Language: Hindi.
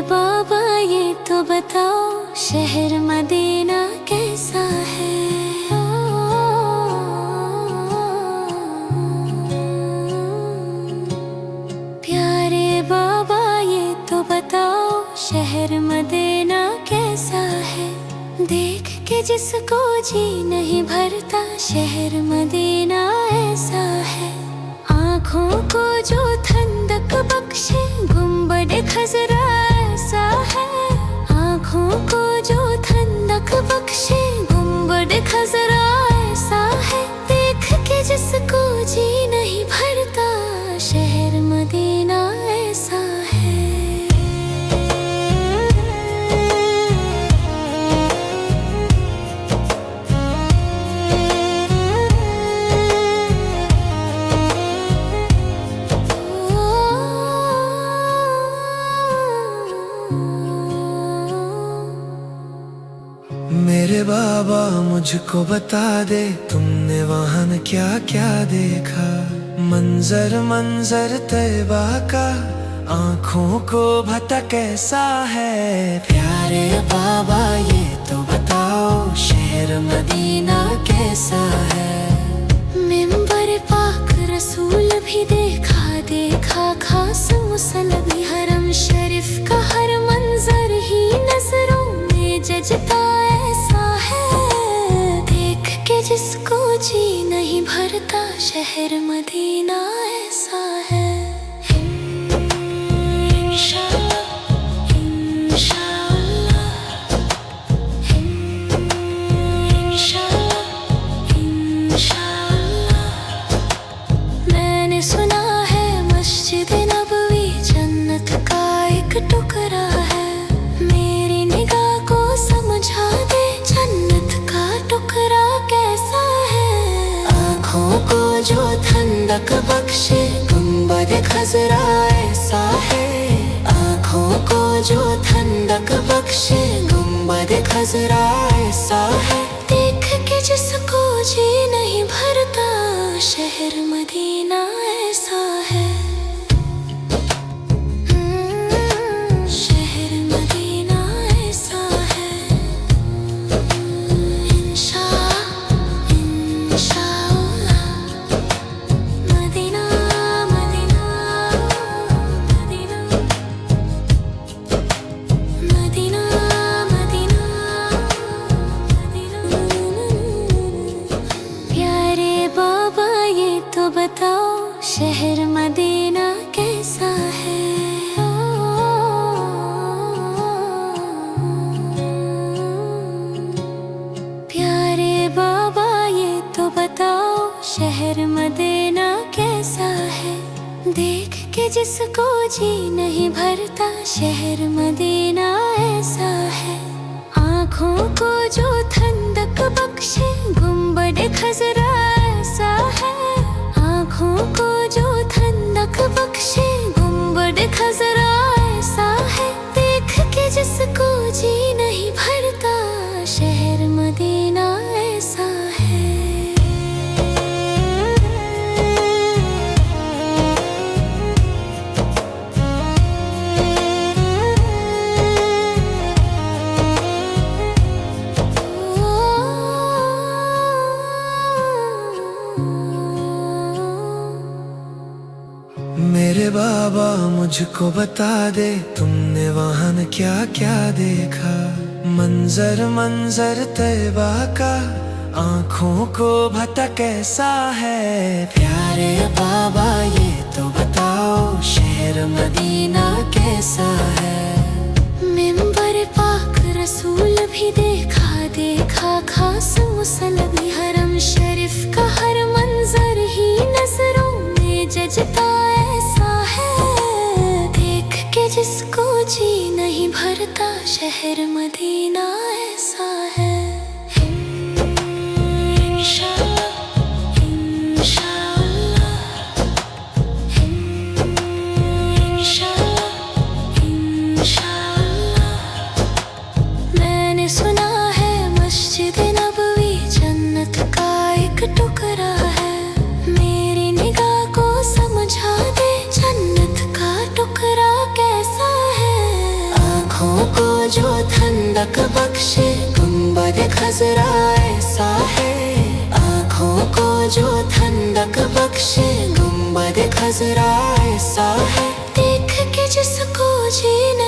बाबा ये तो बताओ शहर मदीना कैसा है। प्यारे बाबा ये तो बताओ शहर मदीना कैसा है। देख के जिसको जी नहीं भरता शहर मदीना ऐसा है। आँखों को जो ठंडक बख्शे गुंबद खजरा ऐसा है। आँखों को जो ठंडक बख्शे गुंबद खजरा ऐसा है। देख के जिसको जी नहीं भरता शहर मदीना ऐसा है। मेरे बाबा मुझको बता दे तुमने वहाँ क्या क्या देखा। मंजर मंजर तैबा का आँखों को भता कैसा है। प्यारे बाबा ये तो बताओ शहर मदीना कैसा है। मिंबर पाक रसूल भी देखा देखा खास मुसल्ली हरम शरीफ का हर मंजर ही नजरों में जजता ऐसा है। देख के जिसको जी नहीं भरता शहर मदीना ऐसा है। मैंने सुना है मस्जिद नबवी जन्नत का एक टुकड़ा है। मेरी निगाह को समझा दे जन्नत का टुकड़ा कैसा है। आँखों को जो ठंडक बख्शे गुंबद खजरा ऐसा है। आँखों को जो ठंडक बख्शे गुंबद खजरा ऐसा है। देख के जिसको जी नहीं भरता शहर मदीना ऐसा है। शहर मदीना ऐसा है। इंशाअल्लाह मदीना मदीना मदीना मदीना मदीना मदीना। प्यारे बाबा ये तो बताओ शहर मदीना कैसा है। प्यारे बाबा ये तो बताओ शहर मदीना कैसा है। देख के जिसको जी नहीं भरता शहर मदीना ऐसा है। आँखों को जो ठंडक बख्शे गुंबद खजरा ऐसा है। आँखों को जो ठंडक बख्शे गुंबद खजरा ऐसा है। देख के जिसको जी नहीं भरता शहर मदीना ऐसा है। मेरे बाबा मुझको बता दे तुमने वहाँ क्या क्या देखा। मंजर मंजर तैबा का आँखों को भता कैसा है। प्यारे बाबा ये तो बताओ शहर मदीना कैसा है। मिंबर पाक रसूल भी देखा देखा खास मुसल्ली हरम शरीफ का हर मंजर ही नजरों में जजता ऐसा है। देख के जिसको जी नहीं भरता शहर मदीना ऐसा है। मैंने सुना है मस्जिद नबवी जन्नत का एक टुकड़ा है। मेरी निगाह को समझा दे जन्नत का टुकड़ा कैसा है। जो ठंडक बख्शे गुंबद खजरा ऐसा है। आँखों को जो ठंडक बख्शे गुंबद खजरा ऐसा है। देख के जिसको जीना